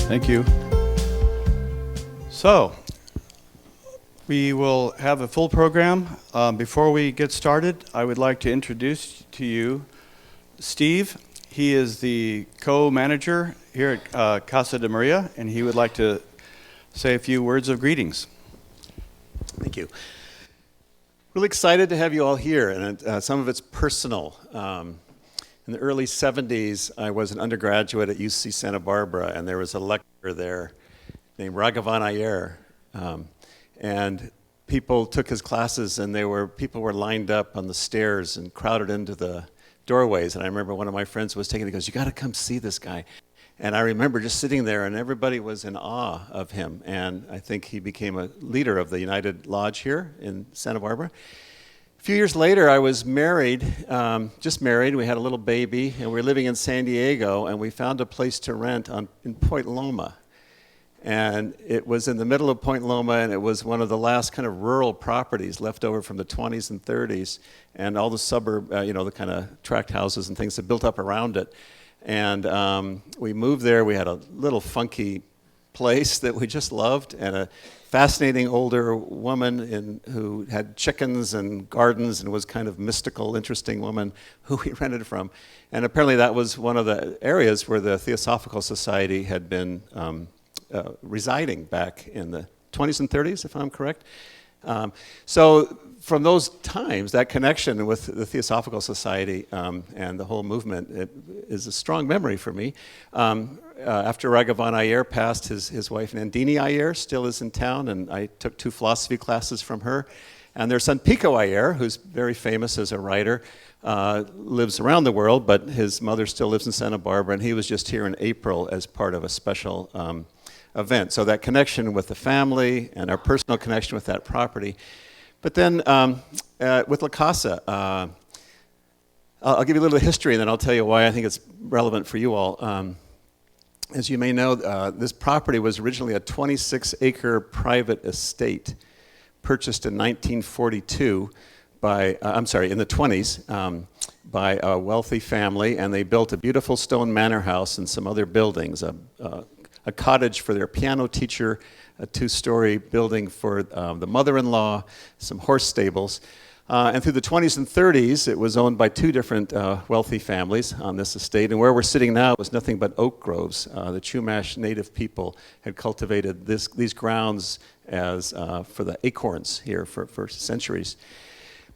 Thank you. So, we will have a full program. Before we get started, I would like to introduce to you Steve. He is the co-manager here at Casa de Maria, and he would like to say a few words of greetings. Thank you. Really excited to have you all here, and some of it's personal. In the early 70s, I was an undergraduate at UC Santa Barbara, and there was a lecturer there named Raghavan Iyer. And people took his classes, and people were lined up on the stairs and crowded into the doorways. And I remember one of my friends was taking it, he goes, "You got to come see this guy." And I remember just sitting there, and everybody was in awe of him. And I think he became a leader of the United Lodge here in Santa Barbara. A few years later, I was married, just married. We had a little baby, and we were living in San Diego, and we found a place to rent in Point Loma. And it was in the middle of Point Loma, and it was one of the last kind of rural properties left over from the 20s and 30s, and all the suburb, the kind of tract houses and things that built up around it. And we moved there. We had a little funky place that we just loved, and a fascinating older woman who had chickens and gardens and was kind of mystical, interesting woman who we rented from. And apparently that was one of the areas where the Theosophical Society had been residing back in the 20s and 30s, if I'm correct. So from those times, that connection with the Theosophical Society and the whole movement, it is a strong memory for me. After Raghavan Iyer passed, his wife Nandini Iyer still is in town, and I took 2 philosophy classes from her. And their son Pico Iyer, who's very famous as a writer, lives around the world, but his mother still lives in Santa Barbara, and he was just here in April as part of a special event. So that connection with the family and our personal connection with that property. But then with La Casa, I'll give you a little history, and then I'll tell you why I think it's relevant for you all. As you may know, this property was originally a 26-acre private estate purchased in 1942 in the 20s, by a wealthy family, and they built a beautiful stone manor house and some other buildings, a cottage for their piano teacher, a 2-story building for the mother-in-law, some horse stables. And through the 20s and 30s, it was owned by 2 different wealthy families on this estate. And where we're sitting now was nothing but oak groves. The Chumash native people had cultivated these grounds as for the acorns here for centuries.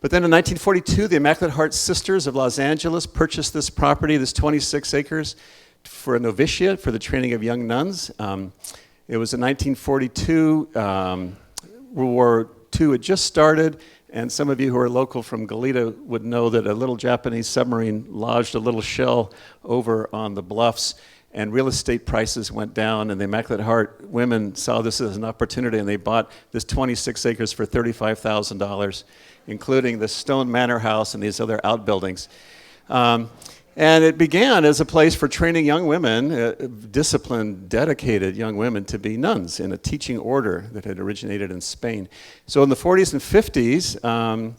But then in 1942, the Immaculate Heart Sisters of Los Angeles purchased this property, this 26 acres, for a novitiate, for the training of young nuns. It was in 1942, World War II had just started, and some of you who are local from Goleta would know that a little Japanese submarine lodged a little shell over on the bluffs, and real estate prices went down, and the Immaculate Heart women saw this as an opportunity, and they bought this 26 acres for $35,000, including the stone manor house and these other outbuildings. And it began as a place for training young women, disciplined, dedicated young women, to be nuns in a teaching order that had originated in Spain. So in the 40s and 50s,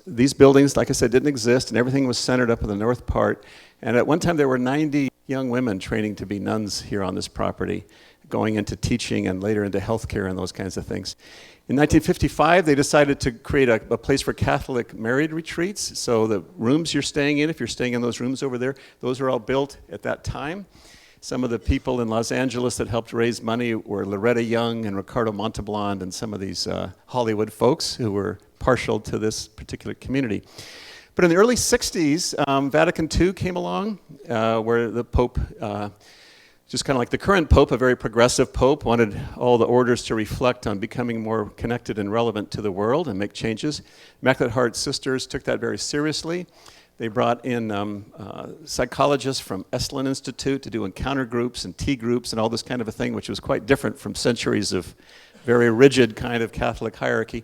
these buildings, like I said, didn't exist, and everything was centered up in the north part. And at one time, there were 90 young women training to be nuns here on this property, going into teaching and later into healthcare and those kinds of things. In 1955, they decided to create a place for Catholic married retreats. So the rooms you're staying in, if you're staying in those rooms over there, those were all built at that time. Some of the people in Los Angeles that helped raise money were Loretta Young and Ricardo Montalban and some of these Hollywood folks who were partial to this particular community. But in the early 60s, Vatican II came along, where the Pope, just kind of like the current Pope, a very progressive Pope, wanted all the orders to reflect on becoming more connected and relevant to the world and make changes. Immaculate Heart Sisters took that very seriously. They brought in psychologists from Esalen Institute to do encounter groups and tea groups and all this kind of a thing, which was quite different from centuries of very rigid kind of Catholic hierarchy.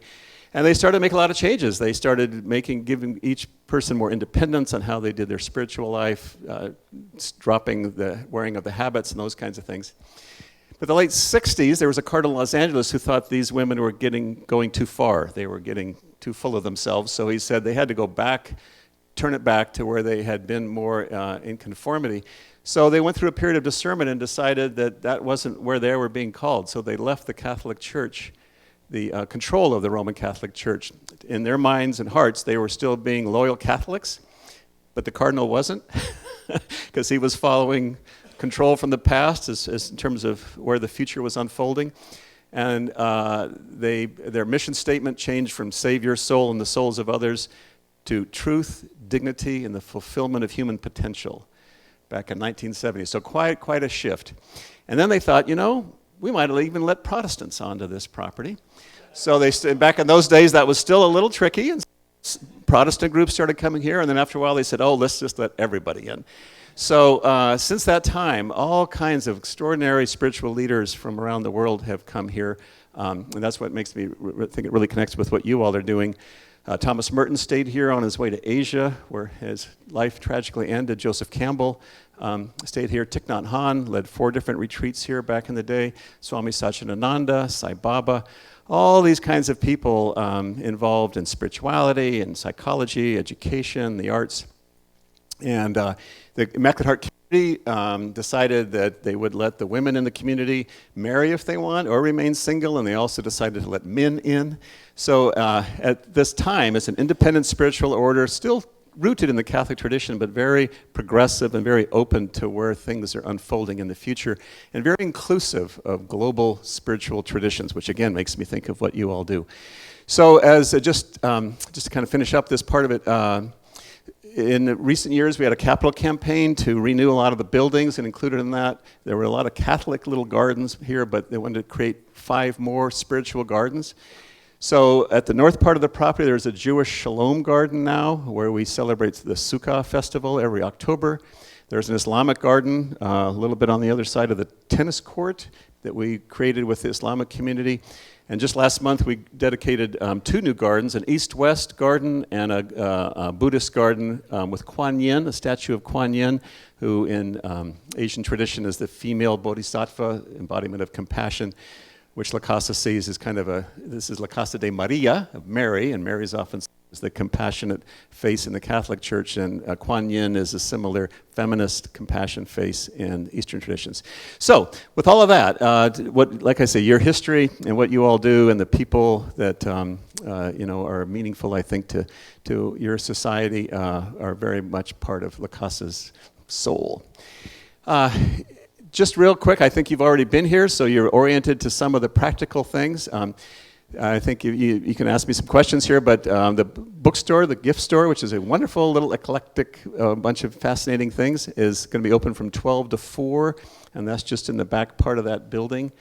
And they started to make a lot of changes. They started giving each person more independence on how they did their spiritual life, dropping the wearing of the habits and those kinds of things. But the late 60s, there was a cardinal in Los Angeles who thought these women were going too far. They were getting too full of themselves. So he said they had to go back, turn it back to where they had been more in conformity. So they went through a period of discernment and decided that that wasn't where they were being called. So they left the Catholic Church, the control of the Roman Catholic Church. In their minds and hearts, they were still being loyal Catholics, but the cardinal wasn't, because he was following control from the past as in terms of where the future was unfolding. And their mission statement changed from save your soul and the souls of others to truth, dignity, and the fulfillment of human potential back in 1970. So quite a shift. And then they thought, we might even let Protestants onto this property. So back in those days, that was still a little tricky, and Protestant groups started coming here, and then after a while they said, let's just let everybody in. So since that time, all kinds of extraordinary spiritual leaders from around the world have come here, and that's what makes me think it really connects with what you all are doing. Thomas Merton stayed here on his way to Asia, where his life tragically ended. Joseph Campbell stayed here. Thich Nhat Hanh led 4 different retreats here back in the day. Swami Satchidananda, Sai Baba, all these kinds of people involved in spirituality and psychology, education, the arts. And the Immaculate Heart community decided that they would let the women in the community marry if they want or remain single, and they also decided to let men in. So at this time, it's an independent spiritual order, still rooted in the Catholic tradition, but very progressive and very open to where things are unfolding in the future, and very inclusive of global spiritual traditions, which again makes me think of what you all do. So as just to kind of finish up this part of it, in recent years, we had a capital campaign to renew a lot of the buildings, and included in that, there were a lot of Catholic little gardens here, but they wanted to create 5 more spiritual gardens. So at the north part of the property, there's a Jewish Shalom garden now, where we celebrate the Sukkah festival every October. There's an Islamic garden a little bit on the other side of the tennis court that we created with the Islamic community. And just last month, we dedicated 2 new gardens, an east-west garden and a Buddhist garden with Kuan Yin, a statue of Kuan Yin, who in Asian tradition is the female bodhisattva, embodiment of compassion, which La Casa sees as kind of this is La Casa de Maria, of Mary, and Mary is often seen as the compassionate face in the Catholic Church, and Kuan Yin is a similar feminist compassion face in Eastern traditions. So, with all of that, like I say, your history and what you all do, and the people that are meaningful, I think, to your society, are very much part of La Casa's soul. Just real quick, I think you've already been here, so you're oriented to some of the practical things. I think you can ask me some questions here, but the bookstore, the gift store, which is a wonderful little eclectic bunch of fascinating things, is going to be open from 12 to 4, and that's just in the back part of that building.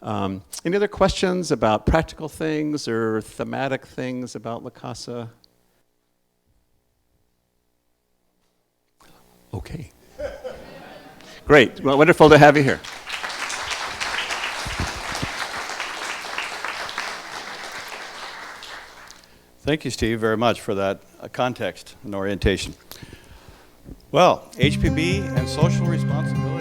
Any other questions about practical things or thematic things about La Casa? Okay. Great. Well, wonderful to have you here. Thank you, Steve, very much for that context and orientation. Well, HPB and social responsibility.